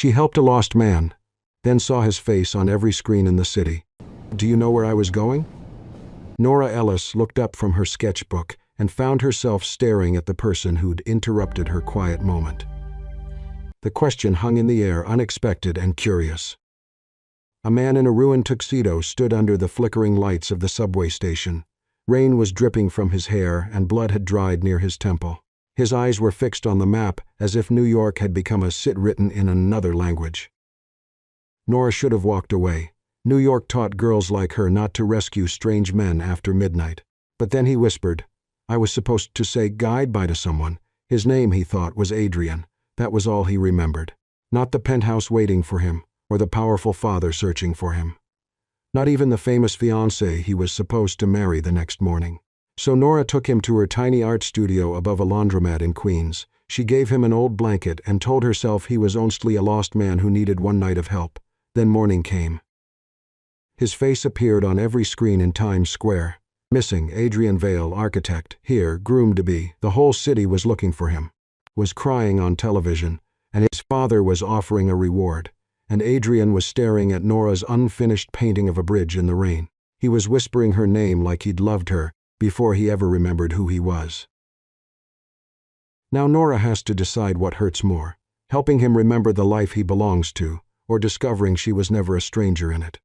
She helped a lost man, then saw his face on every screen in the city. Do you know where I was going? Nora Ellis looked up from her sketchbook and found herself staring at the person who'd interrupted her quiet moment. The question hung in the air, unexpected and curious. A man in a ruined tuxedo stood under the flickering lights of the subway station. Rain was dripping from his hair and blood had dried near his temple. His eyes were fixed on the map as if New York had become a sit written in another language. Nora should have walked away. New York taught girls like her not to rescue strange men after midnight. But then he whispered, I was supposed to say goodbye to someone. His name, he thought, was Adrian. That was all he remembered. Not the penthouse waiting for him, or the powerful father searching for him. Not even the famous fiancée he was supposed to marry the next morning. So Nora took him to her tiny art studio above a laundromat in Queens. She gave him an old blanket and told herself he was only a lost man who needed one night of help. Then morning came. His face appeared on every screen in Times Square. Missing, Adrian Vale, architect, here, groomed to be. The whole city was looking for him. Was crying on television, and his father was offering a reward. And Adrian was staring at Nora's unfinished painting of a bridge in the rain. He was whispering her name like he'd loved her before he ever remembered who he was. Now Nora has to decide what hurts more, helping him remember the life he belongs to, or discovering she was never a stranger in it.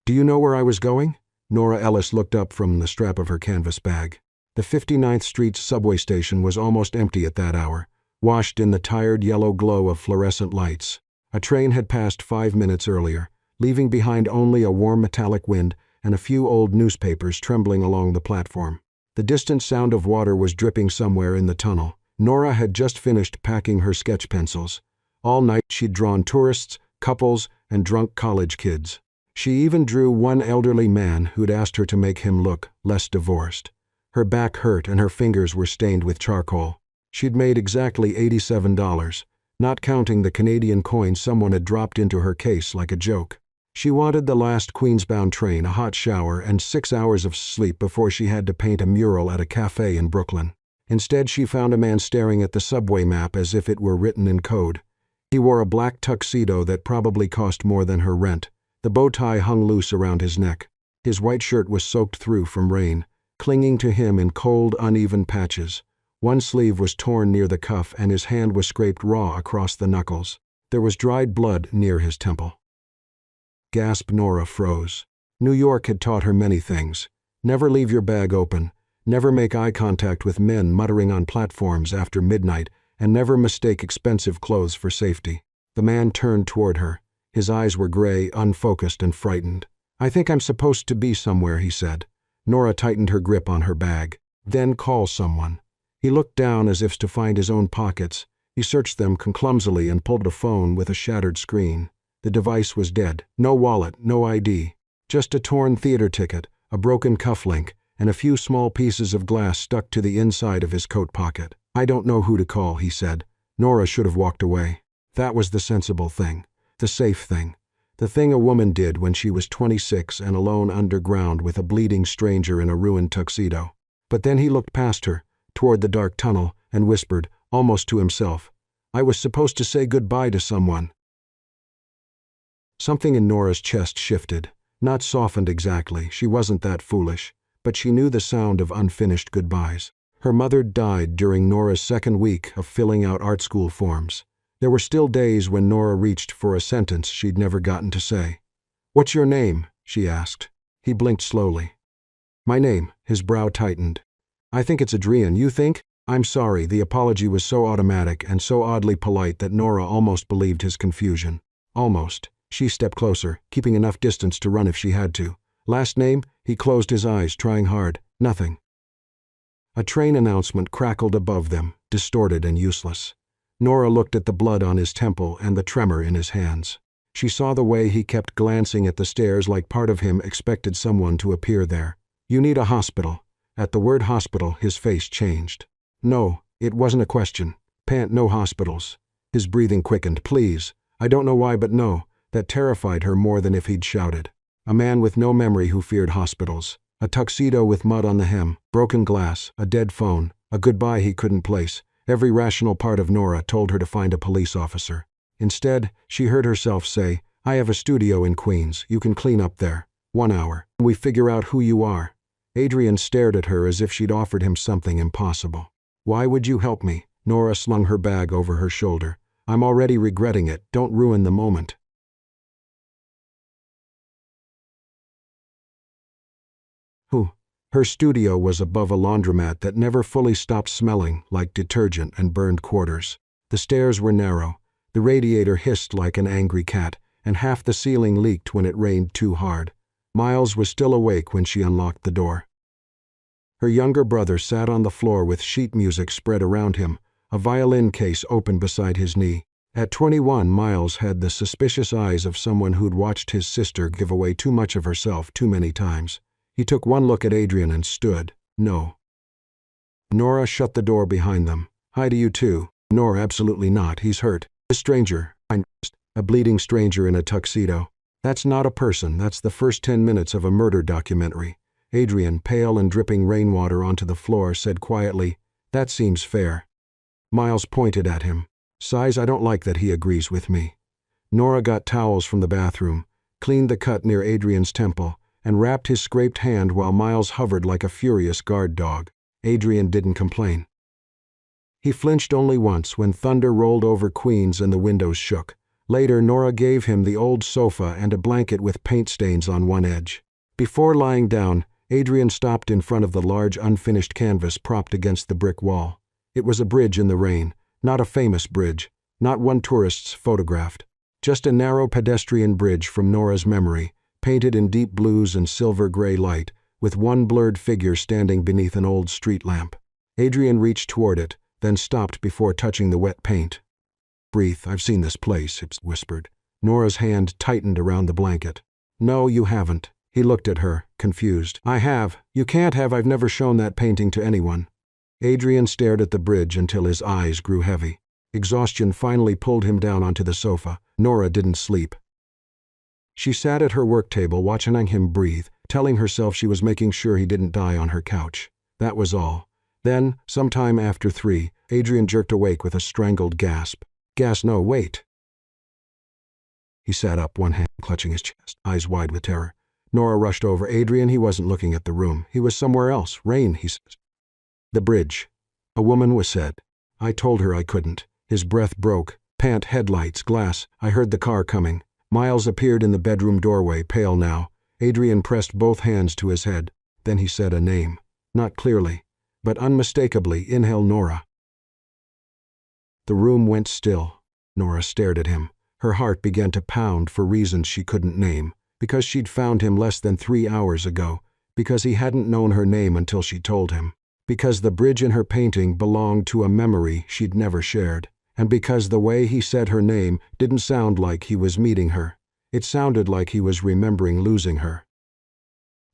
Do you know where I was going? Nora Ellis looked up from the strap of her canvas bag. The 59th Street subway station was almost empty at that hour, washed in the tired yellow glow of fluorescent lights. A train had passed 5 minutes earlier, leaving behind only a warm metallic wind and a few old newspapers trembling along the platform. The distant sound of water was dripping somewhere in the tunnel. Nora had just finished packing her sketch pencils. All night she'd drawn tourists, couples, and drunk college kids. She even drew one elderly man who'd asked her to make him look less divorced. Her back hurt and her fingers were stained with charcoal. She'd made exactly $87, not counting the Canadian coin someone had dropped into her case like a joke. She wanted the last Queens-bound train, a hot shower, and 6 hours of sleep before she had to paint a mural at a cafe in Brooklyn. Instead, she found a man staring at the subway map as if it were written in code. He wore a black tuxedo that probably cost more than her rent. The bow tie hung loose around his neck. His white shirt was soaked through from rain, clinging to him in cold, uneven patches. One sleeve was torn near the cuff and his hand was scraped raw across the knuckles. There was dried blood near his temple. Gasped Nora, froze. New York had taught her many things. Never leave your bag open, never make eye contact with men muttering on platforms after midnight, and never mistake expensive clothes for safety. The man turned toward her. His eyes were gray, unfocused, and frightened. I think I'm supposed to be somewhere, he said. Nora tightened her grip on her bag. Then call someone. He looked down as if to find his own pockets. He searched them clumsily and pulled a phone with a shattered screen. The device was dead. No wallet, no ID. Just a torn theater ticket, a broken cufflink, and a few small pieces of glass stuck to the inside of his coat pocket. I don't know who to call, he said. Nora should have walked away. That was the sensible thing. The safe thing. The thing a woman did when she was 26 and alone underground with a bleeding stranger in a ruined tuxedo. But then he looked past her, toward the dark tunnel, and whispered, almost to himself, I was supposed to say goodbye to someone. Something in Nora's chest shifted. Not softened exactly, she wasn't that foolish, but she knew the sound of unfinished goodbyes. Her mother died during Nora's second week of filling out art school forms. There were still days when Nora reached for a sentence she'd never gotten to say. What's your name? She asked. He blinked slowly. My name. His brow tightened. I think it's Adrian. You think? I'm sorry. The apology was so automatic and so oddly polite that Nora almost believed his confusion. Almost. She stepped closer, keeping enough distance to run if she had to. Last name? He closed his eyes, trying hard. Nothing. A train announcement crackled above them, distorted and useless. Nora looked at the blood on his temple and the tremor in his hands. She saw the way he kept glancing at the stairs like part of him expected someone to appear there. You need a hospital. At the word hospital, his face changed. No, it wasn't a question. No hospitals. His breathing quickened. Please. I don't know why, but no. That terrified her more than if he'd shouted. A man with no memory who feared hospitals. A tuxedo with mud on the hem, broken glass, a dead phone, a goodbye he couldn't place. Every rational part of Nora told her to find a police officer. Instead, she heard herself say, "I have a studio in Queens. You can clean up there. 1 hour. We figure out who you are." Adrian stared at her as if she'd offered him something impossible. "Why would you help me?" Nora slung her bag over her shoulder. "I'm already regretting it. Don't ruin the moment." Who? Her studio was above a laundromat that never fully stopped smelling like detergent and burned quarters. The stairs were narrow. The radiator hissed like an angry cat, and half the ceiling leaked when it rained too hard. Miles was still awake when she unlocked the door. Her younger brother sat on the floor with sheet music spread around him, a violin case open beside his knee. At 21, Miles had the suspicious eyes of someone who'd watched his sister give away too much of herself too many times. He took one look at Adrian and stood. "No." Nora shut the door behind them. "Hi to you too." "Nora, absolutely not. He's hurt." "A stranger. I noticed. A bleeding stranger in a tuxedo." "That's not a person. That's the first 10 minutes of a murder documentary." Adrian, pale and dripping rainwater onto the floor, said quietly, "That seems fair." Miles pointed at him. "Sighs, I don't like that he agrees with me." Nora got towels from the bathroom, cleaned the cut near Adrian's temple, and wrapped his scraped hand while Miles hovered like a furious guard dog. Adrian didn't complain. He flinched only once when thunder rolled over Queens and the windows shook. Later, Nora gave him the old sofa and a blanket with paint stains on one edge. Before lying down, Adrian stopped in front of the large unfinished canvas propped against the brick wall. It was a bridge in the rain, not a famous bridge, not one tourists photographed. Just a narrow pedestrian bridge from Nora's memory, painted in deep blues and silver-gray light, with one blurred figure standing beneath an old street lamp. Adrian reached toward it, then stopped before touching the wet paint. "Breathe, I've seen this place," he whispered. Nora's hand tightened around the blanket. "No, you haven't." He looked at her, confused. "I have. You can't have. I've never shown that painting to anyone." Adrian stared at the bridge until his eyes grew heavy. Exhaustion finally pulled him down onto the sofa. Nora didn't sleep. She sat at her work table watching him breathe, telling herself she was making sure he didn't die on her couch. That was all. Then, sometime after 3, Adrian jerked awake with a strangled gasp. No, wait." He sat up, one hand clutching his chest, eyes wide with terror. Nora rushed over. "Adrian, he wasn't looking at the room. He was somewhere else. Rain," he said. "The bridge." A woman was said. "I told her I couldn't." His breath broke. Pant, headlights, glass. "I heard the car coming." Miles appeared in the bedroom doorway, pale now. Adrian pressed both hands to his head. Then he said a name. Not clearly, but unmistakably, "Inhale, Nora." The room went still. Nora stared at him. Her heart began to pound for reasons she couldn't name. Because she'd found him less than 3 hours ago. Because he hadn't known her name until she told him. Because the bridge in her painting belonged to a memory she'd never shared. And because the way he said her name didn't sound like he was meeting her. It sounded like he was remembering losing her.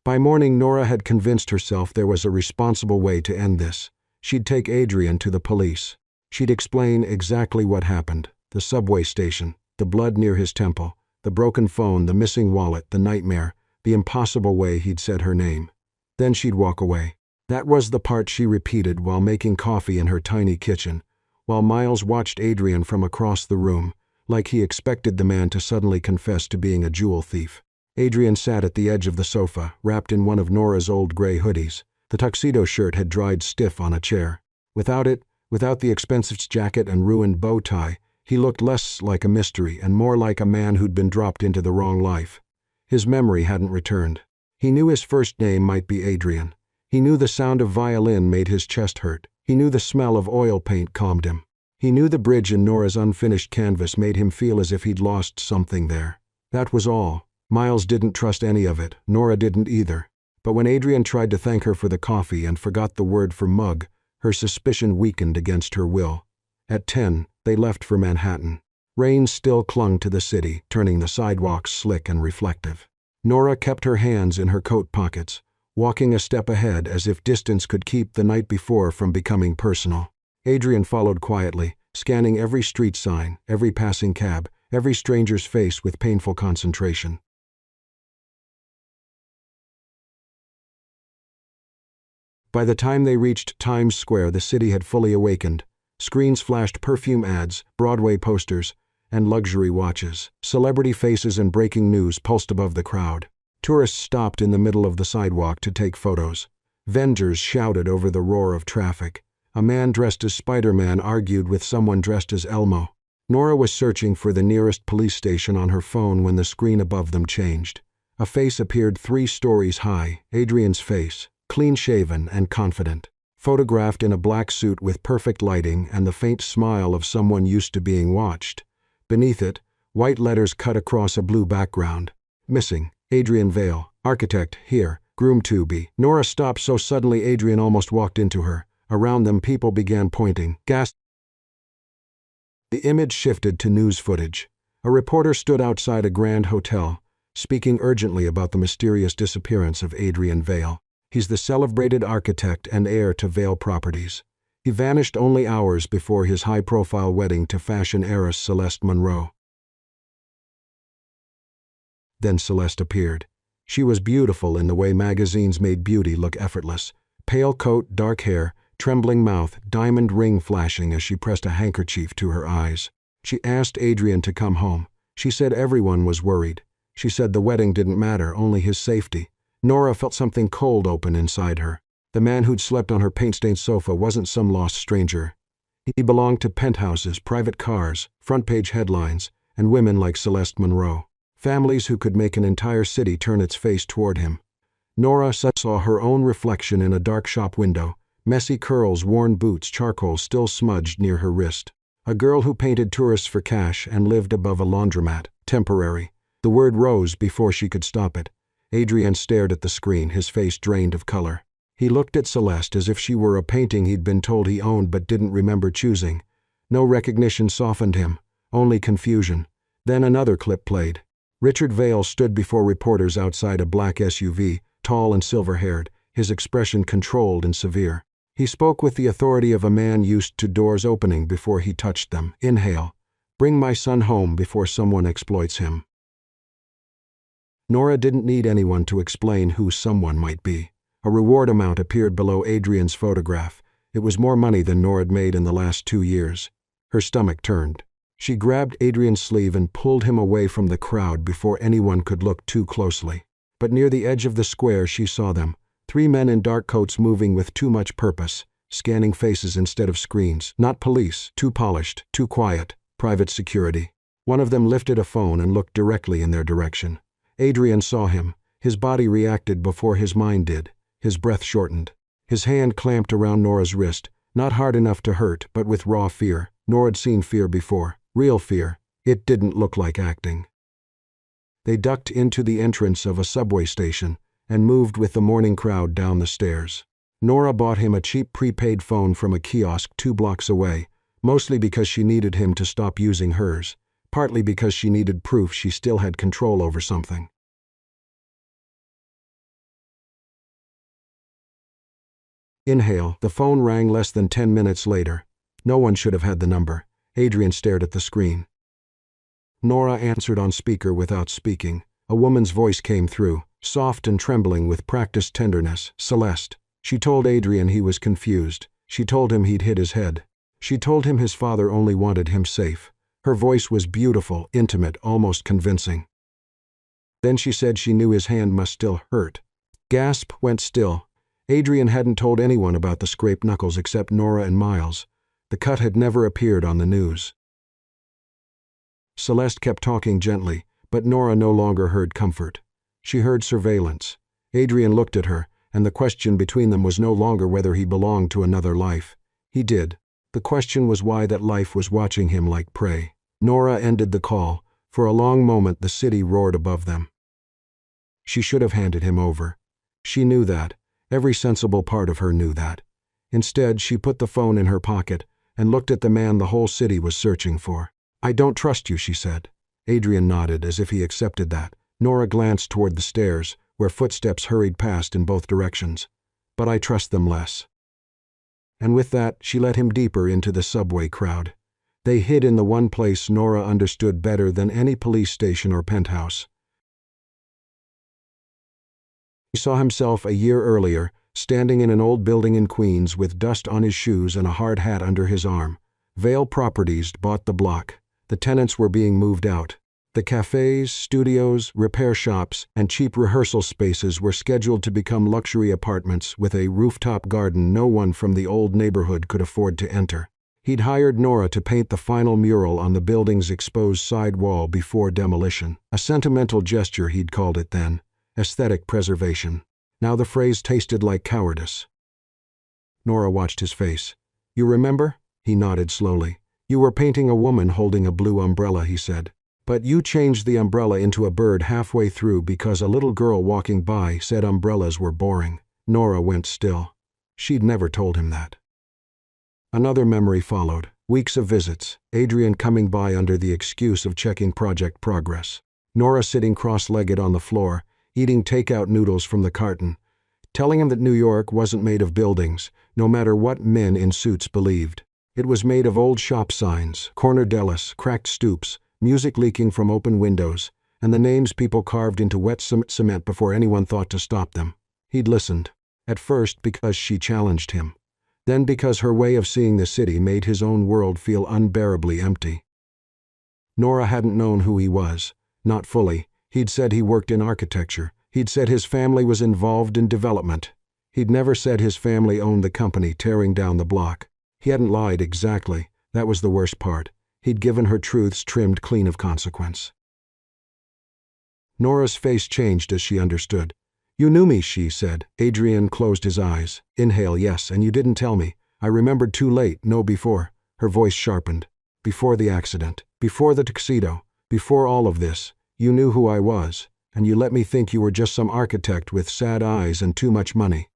By morning, Nora had convinced herself there was a responsible way to end this. She'd take Adrian to the police. She'd explain exactly what happened. The subway station, the blood near his temple, the broken phone, the missing wallet, the nightmare, the impossible way he'd said her name. Then she'd walk away. That was the part she repeated while making coffee in her tiny kitchen, while Miles watched Adrian from across the room, like he expected the man to suddenly confess to being a jewel thief. Adrian sat at the edge of the sofa, wrapped in one of Nora's old gray hoodies. The tuxedo shirt had dried stiff on a chair. Without it, without the expensive jacket and ruined bow tie, he looked less like a mystery and more like a man who'd been dropped into the wrong life. His memory hadn't returned. He knew his first name might be Adrian. He knew the sound of violin made his chest hurt. He knew the smell of oil paint calmed him. He knew the bridge in Nora's unfinished canvas made him feel as if he'd lost something there. That was all. Miles didn't trust any of it. Nora didn't either. But when Adrian tried to thank her for the coffee and forgot the word for mug, her suspicion weakened against her will. At 10, they left for Manhattan. Rain still clung to the city, turning the sidewalks slick and reflective. Nora kept her hands in her coat pockets, walking a step ahead as if distance could keep the night before from becoming personal. Adrian followed quietly, scanning every street sign, every passing cab, every stranger's face with painful concentration. By the time they reached Times Square, the city had fully awakened. Screens flashed perfume ads, Broadway posters, and luxury watches. Celebrity faces and breaking news pulsed above the crowd. Tourists stopped in the middle of the sidewalk to take photos. Vendors shouted over the roar of traffic. A man dressed as Spider-Man argued with someone dressed as Elmo. Nora was searching for the nearest police station on her phone when the screen above them changed. A face appeared 3 stories high, Adrian's face, clean-shaven and confident. Photographed in a black suit with perfect lighting and the faint smile of someone used to being watched. Beneath it, white letters cut across a blue background. Missing, Adrian Vale, architect, here, groom to be. Nora stopped so suddenly Adrian almost walked into her. Around them people began pointing, gasping. The image shifted to news footage. A reporter stood outside a grand hotel, speaking urgently about the mysterious disappearance of Adrian Vale. He's the celebrated architect and heir to Vale Properties. He vanished only hours before his high-profile wedding to fashion heiress Celeste Monroe. Then Celeste appeared. She was beautiful in the way magazines made beauty look effortless. Pale coat, dark hair, trembling mouth, diamond ring flashing as she pressed a handkerchief to her eyes. She asked Adrian to come home. She said everyone was worried. She said the wedding didn't matter, only his safety. Nora felt something cold open inside her. The man who'd slept on her paint-stained sofa wasn't some lost stranger. He belonged to penthouses, private cars, front-page headlines, and women like Celeste Monroe. Families who could make an entire city turn its face toward him. Nora saw her own reflection in a dark shop window. Messy curls, worn boots, charcoal still smudged near her wrist. A girl who painted tourists for cash and lived above a laundromat. Temporary. The word rose before she could stop it. Adrian stared at the screen, his face drained of color. He looked at Celeste as if she were a painting he'd been told he owned but didn't remember choosing. No recognition softened him, only confusion. Then another clip played. Richard Vale stood before reporters outside a black SUV, tall and silver-haired, his expression controlled and severe. He spoke with the authority of a man used to doors opening before he touched them. Inhale. Bring my son home before someone exploits him. Nora didn't need anyone to explain who someone might be. A reward amount appeared below Adrian's photograph. It was more money than Nora had made in the last 2 years. Her stomach turned. She grabbed Adrian's sleeve and pulled him away from the crowd before anyone could look too closely. But near the edge of the square she saw them. 3 men in dark coats moving with too much purpose, scanning faces instead of screens. Not police, too polished, too quiet, private security. One of them lifted a phone and looked directly in their direction. Adrian saw him. His body reacted before his mind did. His breath shortened. His hand clamped around Nora's wrist, not hard enough to hurt, but with raw fear. Nora'd seen fear before. Real fear. It didn't look like acting. They ducked into the entrance of a subway station and moved with the morning crowd down the stairs. Nora bought him a cheap prepaid phone from a kiosk 2 blocks away, mostly because she needed him to stop using hers, partly because she needed proof she still had control over something. Inhale. The phone rang less than 10 minutes later. No one should have had the number. Adrian stared at the screen. Nora answered on speaker without speaking. A woman's voice came through, soft and trembling with practiced tenderness. Celeste. She told Adrian he was confused. She told him he'd hit his head. She told him his father only wanted him safe. Her voice was beautiful, intimate, almost convincing. Then she said she knew his hand must still hurt. Gasp went still. Adrian hadn't told anyone about the scraped knuckles except Nora and Miles. The cut had never appeared on the news. Celeste kept talking gently, but Nora no longer heard comfort. She heard surveillance. Adrian looked at her, and the question between them was no longer whether he belonged to another life. He did. The question was why that life was watching him like prey. Nora ended the call. For a long moment the city roared above them. She should have handed him over. She knew that. Every sensible part of her knew that. Instead, she put the phone in her pocket and looked at the man the whole city was searching for. I don't trust you, she said. Adrian nodded as if he accepted that. Nora glanced toward the stairs, where footsteps hurried past in both directions. But I trust them less. And with that, she let him deeper into the subway crowd. They hid in the one place Nora understood better than any police station or penthouse. He saw himself a year earlier, standing in an old building in Queens with dust on his shoes and a hard hat under his arm. Vale Properties bought the block. The tenants were being moved out. The cafes, studios, repair shops, and cheap rehearsal spaces were scheduled to become luxury apartments with a rooftop garden no one from the old neighborhood could afford to enter. He'd hired Nora to paint the final mural on the building's exposed side wall before demolition. A sentimental gesture, he'd called it then. Aesthetic preservation. Now the phrase tasted like cowardice. Nora watched his face. "You remember?" He nodded slowly. "You were painting a woman holding a blue umbrella," he said. "But you changed the umbrella into a bird halfway through because a little girl walking by said umbrellas were boring." Nora went still. She'd never told him that. Another memory followed. Weeks of visits, Adrian coming by under the excuse of checking project progress. Nora sitting cross-legged on the floor, eating takeout noodles from the carton, telling him that New York wasn't made of buildings, no matter what men in suits believed. It was made of old shop signs, corner delis, cracked stoops, music leaking from open windows, and the names people carved into wet cement before anyone thought to stop them. He'd listened, at first because she challenged him, then because her way of seeing the city made his own world feel unbearably empty. Nora hadn't known who he was, not fully. He'd said he worked in architecture. He'd said his family was involved in development. He'd never said his family owned the company tearing down the block. He hadn't lied exactly. That was the worst part. He'd given her truths trimmed clean of consequence. Nora's face changed as she understood. "You knew me," she said. Adrian closed his eyes. "Inhale, yes, and you didn't tell me. I remembered too late, no before." Her voice sharpened. "Before the accident, before the tuxedo, before all of this, you knew who I was, and you let me think you were just some architect with sad eyes and too much money."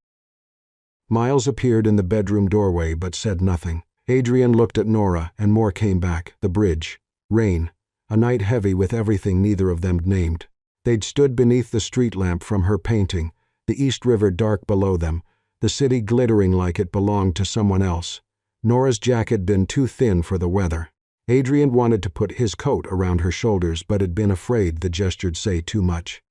Miles appeared in the bedroom doorway but said nothing. Adrian looked at Nora, and more came back. The bridge. Rain. A night heavy with everything neither of them named. They'd stood beneath the street lamp from her painting, the East River dark below them, the city glittering like it belonged to someone else. Nora's jacket had been too thin for the weather. Adrian wanted to put his coat around her shoulders but had been afraid the gesture'd say too much.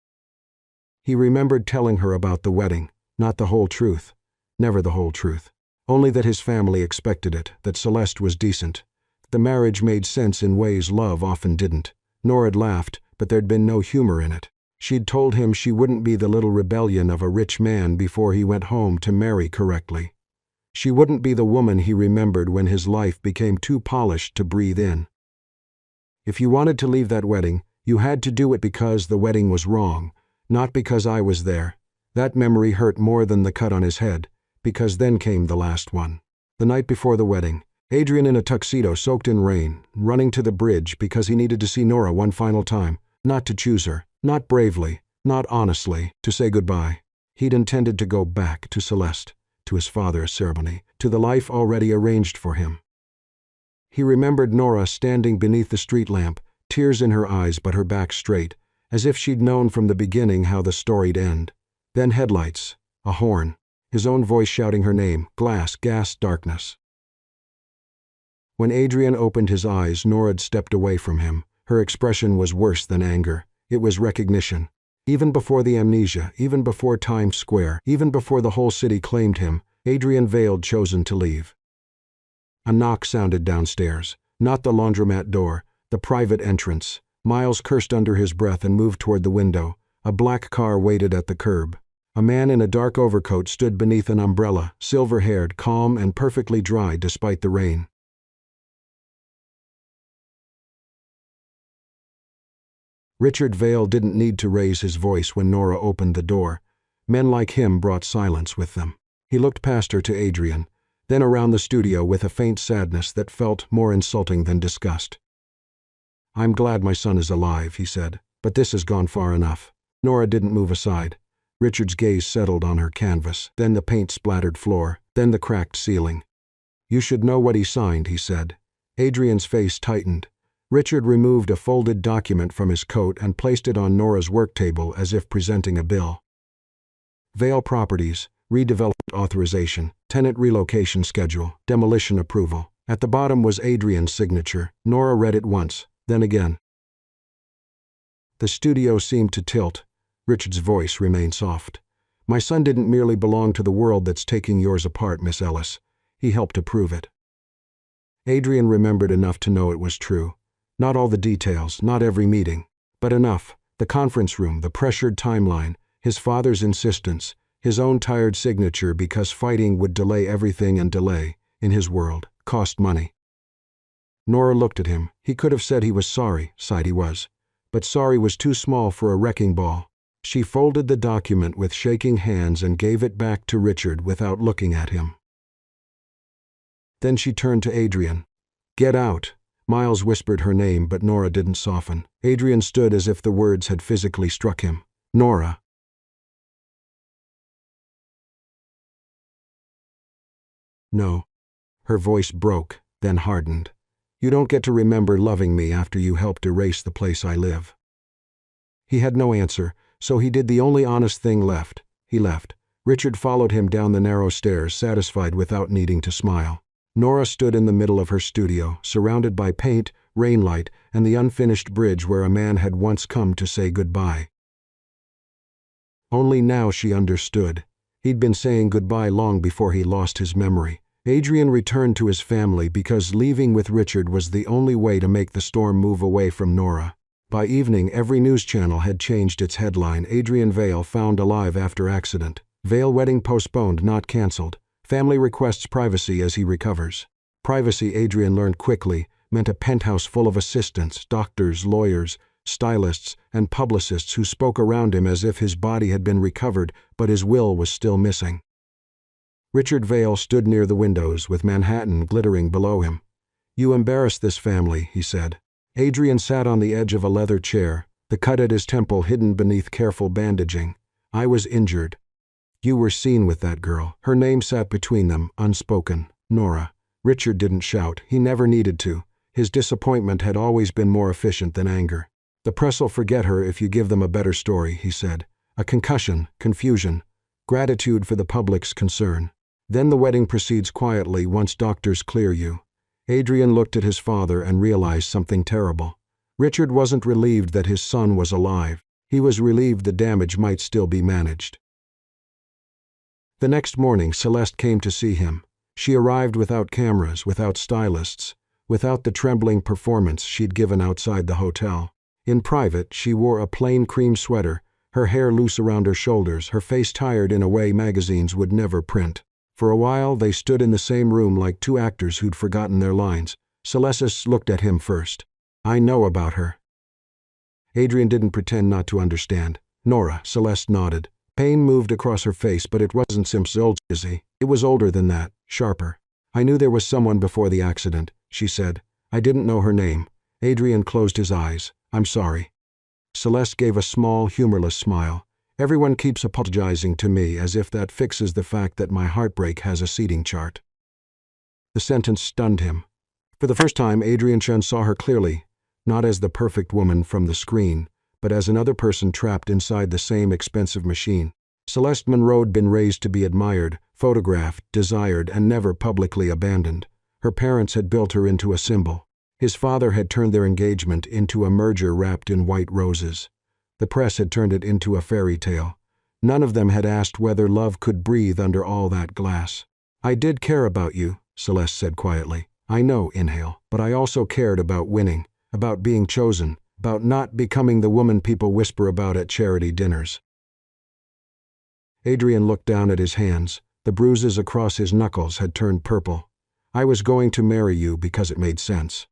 He remembered telling her about the wedding, not the whole truth, never the whole truth. Only that his family expected it, that Celeste was decent. The marriage made sense in ways love often didn't. Nora had laughed, but there'd been no humor in it. She'd told him she wouldn't be the little rebellion of a rich man before he went home to marry correctly. She wouldn't be the woman he remembered when his life became too polished to breathe in. "If you wanted to leave that wedding, you had to do it because the wedding was wrong, not because I was there." That memory hurt more than the cut on his head, because then came the last one. The night before the wedding, Adrian in a tuxedo soaked in rain, running to the bridge because he needed to see Nora one final time, not to choose her, not bravely, not honestly, to say goodbye. He'd intended to go back to Celeste, to his father's ceremony, to the life already arranged for him. He remembered Nora standing beneath the street lamp, tears in her eyes but her back straight, as if she'd known from the beginning how the story'd end. Then headlights, a horn, his own voice shouting her name, glass, gas, darkness. When Adrian opened his eyes, Nora'd stepped away from him. Her expression was worse than anger. It was recognition. Even before the amnesia, even before Times Square, even before the whole city claimed him, Adrian Vale'd chosen to leave. A knock sounded downstairs. Not the laundromat door, the private entrance. Miles cursed under his breath and moved toward the window. A black car waited at the curb. A man in a dark overcoat stood beneath an umbrella, silver-haired, calm, and perfectly dry despite the rain. Richard Vale didn't need to raise his voice when Nora opened the door. Men like him brought silence with them. He looked past her to Adrian, then around the studio with a faint sadness that felt more insulting than disgust. "I'm glad my son is alive," he said, "but this has gone far enough." Nora didn't move aside. Richard's gaze settled on her canvas, then the paint-splattered floor, then the cracked ceiling. "You should know what he signed," he said. Adrian's face tightened. Richard removed a folded document from his coat and placed it on Nora's work table as if presenting a bill. Vale Properties, redevelopment authorization, tenant relocation schedule, demolition approval. At the bottom was Adrian's signature. Nora read it once, then again. The studio seemed to tilt. Richard's voice remained soft. "My son didn't merely belong to the world that's taking yours apart, Miss Ellis. He helped to prove it." Adrian remembered enough to know it was true. Not all the details, not every meeting, but enough. The conference room, the pressured timeline, his father's insistence, his own tired signature because fighting would delay everything, and delay, in his world, cost money. Nora looked at him. He could have said he was sorry, sighed he was. But sorry was too small for a wrecking ball. She folded the document with shaking hands and gave it back to Richard without looking at him. Then she turned to Adrian. "Get out." Miles whispered her name, but Nora didn't soften. Adrian stood as if the words had physically struck him. "Nora." "No." Her voice broke, then hardened. "You don't get to remember loving me after you helped erase the place I live." He had no answer, so he did the only honest thing left. He left. Richard followed him down the narrow stairs, satisfied without needing to smile. Nora stood in the middle of her studio, surrounded by paint, rainlight, and the unfinished bridge where a man had once come to say goodbye. Only now she understood. He'd been saying goodbye long before he lost his memory. Adrian returned to his family because leaving with Richard was the only way to make the storm move away from Nora. By evening, every news channel had changed its headline: Adrian Vale found alive after accident. Vale wedding postponed, not cancelled. Family requests privacy as he recovers. Privacy, Adrian learned quickly, meant a penthouse full of assistants, doctors, lawyers, stylists, and publicists who spoke around him as if his body had been recovered, but his will was still missing. Richard Vale stood near the windows, with Manhattan glittering below him. "You embarrass this family," he said. Adrian sat on the edge of a leather chair, the cut at his temple hidden beneath careful bandaging. "I was injured. You were seen with that girl." Her name sat between them, unspoken. Nora. Richard didn't shout. He never needed to. His disappointment had always been more efficient than anger. "The press'll forget her if you give them a better story," he said. "A concussion, confusion, gratitude for the public's concern. Then the wedding proceeds quietly once doctors clear you." Adrian looked at his father and realized something terrible. Richard wasn't relieved that his son was alive. He was relieved the damage might still be managed. The next morning, Celeste came to see him. She arrived without cameras, without stylists, without the trembling performance she'd given outside the hotel. In private, she wore a plain cream sweater, her hair loose around her shoulders, her face tired in a way magazines would never print. For a while, they stood in the same room like two actors who'd forgotten their lines. Celeste looked at him first. "I know about her." Adrian didn't pretend not to understand. "Nora," Celeste nodded. Pain moved across her face, but it wasn't sympathy. It was older than that, sharper. "I knew there was someone before the accident," she said. "I didn't know her name." Adrian closed his eyes. "I'm sorry." Celeste gave a small, humorless smile. "Everyone keeps apologizing to me, as if that fixes the fact that my heartbreak has a seating chart." The sentence stunned him. For the first time, Adrian Chen saw her clearly, not as the perfect woman from the screen, but as another person trapped inside the same expensive machine. Celeste Monroe'd been raised to be admired, photographed, desired, and never publicly abandoned. Her parents had built her into a symbol. His father had turned their engagement into a merger wrapped in white roses. The press had turned it into a fairy tale. None of them had asked whether love could breathe under all that glass. "I did care about you," Celeste said quietly. "I know," inhale, "but I also cared about winning, about being chosen, about not becoming the woman people whisper about at charity dinners." Adrian looked down at his hands. The bruises across his knuckles had turned purple. "I was going to marry you because it made sense."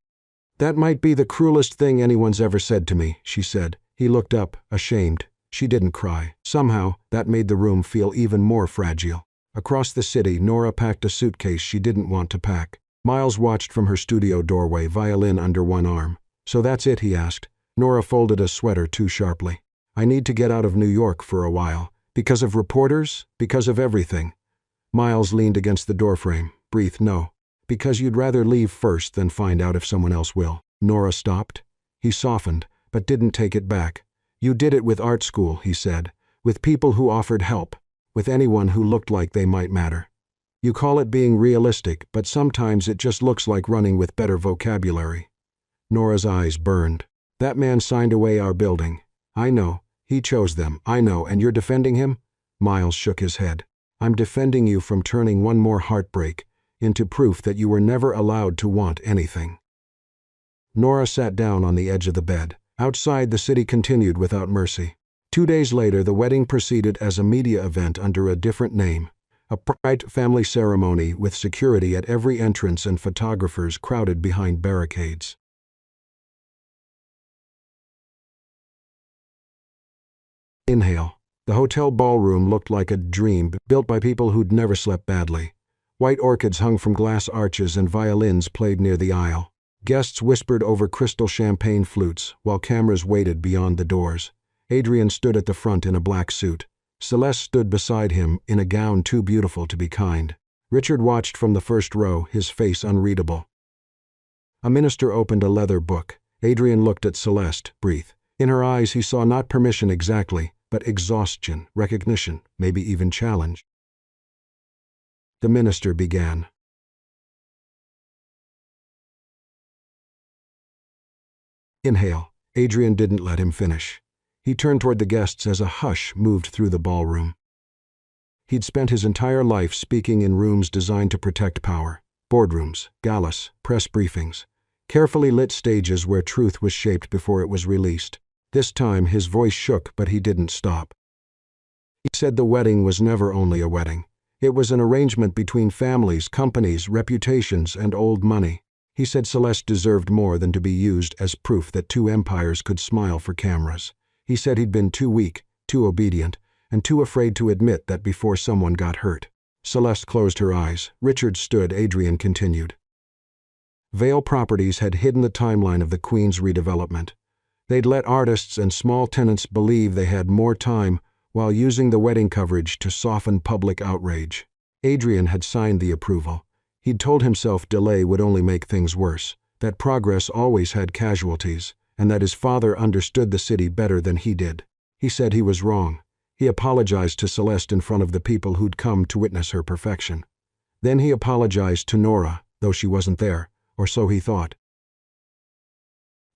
"That might be the cruelest thing anyone's ever said to me," she said. He looked up, ashamed. She didn't cry. Somehow, that made the room feel even more fragile. Across the city, Nora packed a suitcase she didn't want to pack. Miles watched from her studio doorway, violin under one arm. "So that's it?" he asked. Nora folded a sweater too sharply. "I need to get out of New York for a while. Because of reporters? Because of everything." Miles leaned against the doorframe. "Breathe, no. Because you'd rather leave first than find out if someone else will." Nora stopped. He softened, but didn't take it back. "You did it with art school," he said. "With people who offered help. With anyone who looked like they might matter. You call it being realistic, but sometimes it just looks like running with better vocabulary." Nora's eyes burned. "That man signed away our building." "I know. He chose them. I know. And you're defending him?" Miles shook his head. "I'm defending you from turning one more heartbreak into proof that you were never allowed to want anything." Nora sat down on the edge of the bed. Outside, the city continued without mercy. 2 days later, the wedding proceeded as a media event under a different name. A private family ceremony with security at every entrance and photographers crowded behind barricades. Inhale. The hotel ballroom looked like a dream built by people who'd never slept badly. White orchids hung from glass arches and violins played near the aisle. Guests whispered over crystal champagne flutes while cameras waited beyond the doors. Adrian stood at the front in a black suit. Celeste stood beside him in a gown too beautiful to be kind. Richard watched from the first row, his face unreadable. A minister opened a leather book. Adrian looked at Celeste, breathed. In her eyes he saw not permission exactly, but exhaustion, recognition, maybe even challenge. The minister began. Inhale. Adrian didn't let him finish. He turned toward the guests as a hush moved through the ballroom. He'd spent his entire life speaking in rooms designed to protect power. Boardrooms, galas, press briefings. Carefully lit stages where truth was shaped before it was released. This time his voice shook, but he didn't stop. He said the wedding was never only a wedding. It was an arrangement between families, companies, reputations, and old money. He said Celeste deserved more than to be used as proof that two empires could smile for cameras. He said he'd been too weak, too obedient, and too afraid to admit that before someone got hurt. Celeste closed her eyes. Richard stood. Adrian continued. Vale Properties had hidden the timeline of the Queen's redevelopment. They'd let artists and small tenants believe they had more time while using the wedding coverage to soften public outrage. Adrian had signed the approval. He'd told himself delay would only make things worse, that progress always had casualties, and that his father understood the city better than he did. He said he was wrong. He apologized to Celeste in front of the people who'd come to witness her perfection. Then he apologized to Nora, though she wasn't there, or so he thought.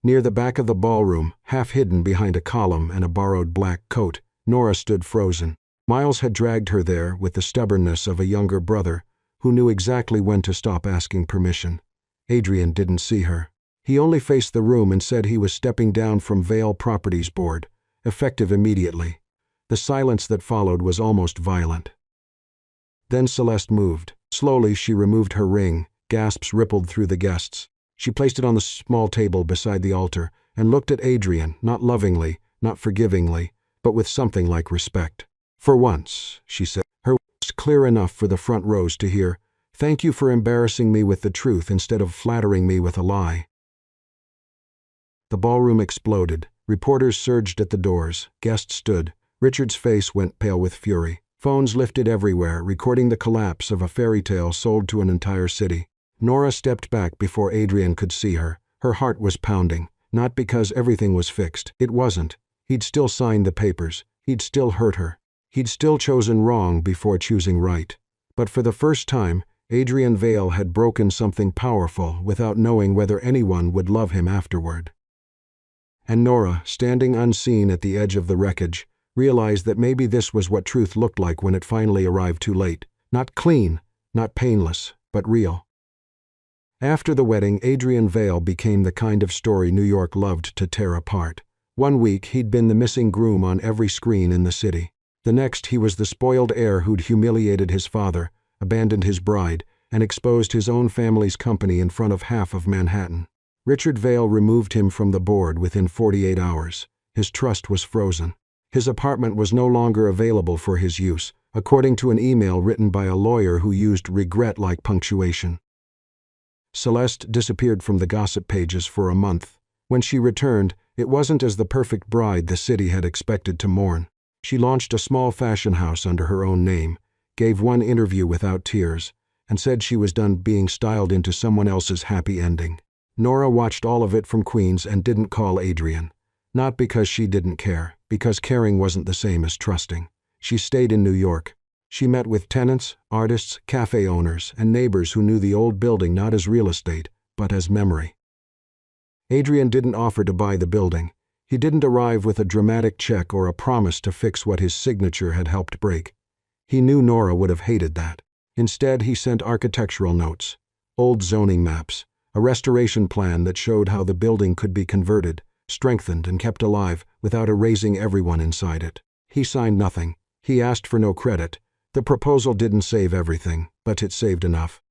Near the back of the ballroom, half hidden behind a column and a borrowed black coat, Nora stood frozen. Miles had dragged her there with the stubbornness of a younger brother who knew exactly when to stop asking permission. Adrian didn't see her. He only faced the room and said he was stepping down from Vale Properties Board, effective immediately. The silence that followed was almost violent. Then Celeste moved. Slowly she removed her ring. Gasps rippled through the guests. She placed it on the small table beside the altar and looked at Adrian, not lovingly, not forgivingly, but with something like respect. For once, she said, her words clear enough for the front rows to hear, "Thank you for embarrassing me with the truth instead of flattering me with a lie." The ballroom exploded. Reporters surged at the doors. Guests stood. Richard's face went pale with fury. Phones lifted everywhere, recording the collapse of a fairy tale sold to an entire city. Nora stepped back before Adrian could see her. Her heart was pounding, not because everything was fixed. It wasn't. He'd still signed the papers. He'd still hurt her. He'd still chosen wrong before choosing right. But for the first time, Adrian Vale had broken something powerful without knowing whether anyone would love him afterward. And Nora, standing unseen at the edge of the wreckage, realized that maybe this was what truth looked like when it finally arrived too late. Not clean, not painless, but real. After the wedding, Adrian Vale became the kind of story New York loved to tear apart. 1 week, he'd been the missing groom on every screen in the city. The next, he was the spoiled heir who'd humiliated his father, abandoned his bride, and exposed his own family's company in front of half of Manhattan. Richard Vale removed him from the board within 48 hours. His trust was frozen. His apartment was no longer available for his use, according to an email written by a lawyer who used regret like punctuation. Celeste disappeared from the gossip pages for a month. When she returned, it wasn't as the perfect bride the city had expected to mourn. She launched a small fashion house under her own name, gave one interview without tears, and said she was done being styled into someone else's happy ending. Nora watched all of it from Queens and didn't call Adrian. Not because she didn't care, because caring wasn't the same as trusting. She stayed in New York. She met with tenants, artists, cafe owners, and neighbors who knew the old building not as real estate, but as memory. Adrian didn't offer to buy the building. He didn't arrive with a dramatic check or a promise to fix what his signature had helped break. He knew Nora would have hated that. Instead, he sent architectural notes, old zoning maps, a restoration plan that showed how the building could be converted, strengthened, and kept alive without erasing everyone inside it. He signed nothing. He asked for no credit. The proposal didn't save everything, but it saved enough.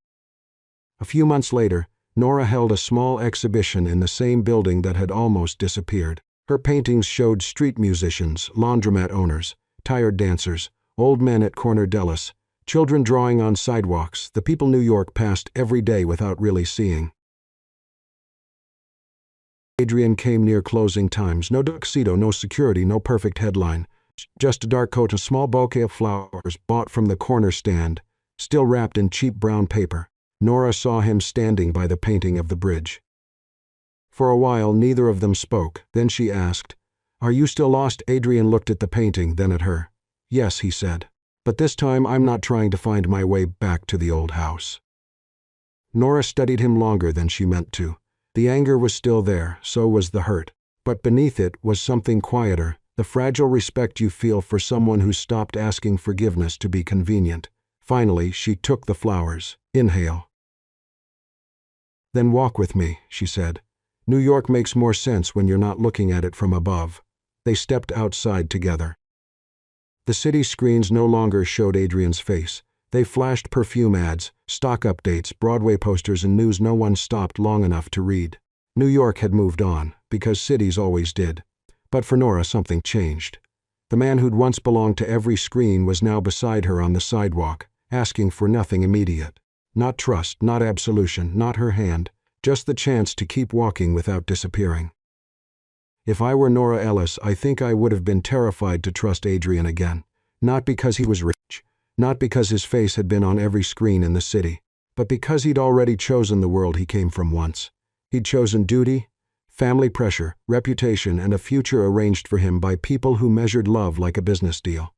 A few months later, Nora held a small exhibition in the same building that had almost disappeared. Her paintings showed street musicians, laundromat owners, tired dancers, old men at corner delis, children drawing on sidewalks, the people New York passed every day without really seeing. Adrian came near closing times. No tuxedo, no security, no perfect headline. Just a dark coat and a small bouquet of flowers bought from the corner stand, still wrapped in cheap brown paper. Nora saw him standing by the painting of the bridge. For a while, neither of them spoke. Then she asked, "Are you still lost?" Adrian looked at the painting, then at her. "Yes," he said. "But this time I'm not trying to find my way back to the old house." Nora studied him longer than she meant to. The anger was still there, so was the hurt. But beneath it was something quieter, the fragile respect you feel for someone who stopped asking forgiveness to be convenient. Finally, she took the flowers. "Inhale. Then walk with me," she said. "New York makes more sense when you're not looking at it from above." They stepped outside together. The city screens no longer showed Adrian's face. They flashed perfume ads, stock updates, Broadway posters, and news no one stopped long enough to read. New York had moved on, because cities always did. But for Nora, something changed. The man who'd once belonged to every screen was now beside her on the sidewalk, asking for nothing immediate. Not trust, not absolution, not her hand, just the chance to keep walking without disappearing. If I were Nora Ellis, I think I would have been terrified to trust Adrian again. Not because he was rich, not because his face had been on every screen in the city, but because he'd already chosen the world he came from once. He'd chosen duty, family pressure, reputation, and a future arranged for him by people who measured love like a business deal.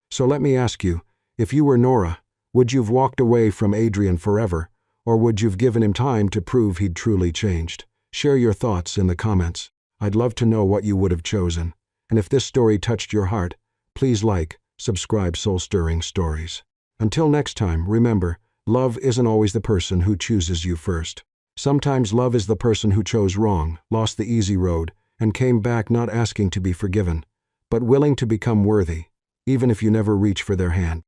So let me ask you, if you were Nora, would you've walked away from Adrian forever, or would you've given him time to prove he'd truly changed? Share your thoughts in the comments. I'd love to know what you would have chosen. And if this story touched your heart, please like, subscribe Soul-Stirring Stories. Until next time, remember, love isn't always the person who chooses you first. Sometimes love is the person who chose wrong, lost the easy road, and came back not asking to be forgiven, but willing to become worthy, even if you never reach for their hand.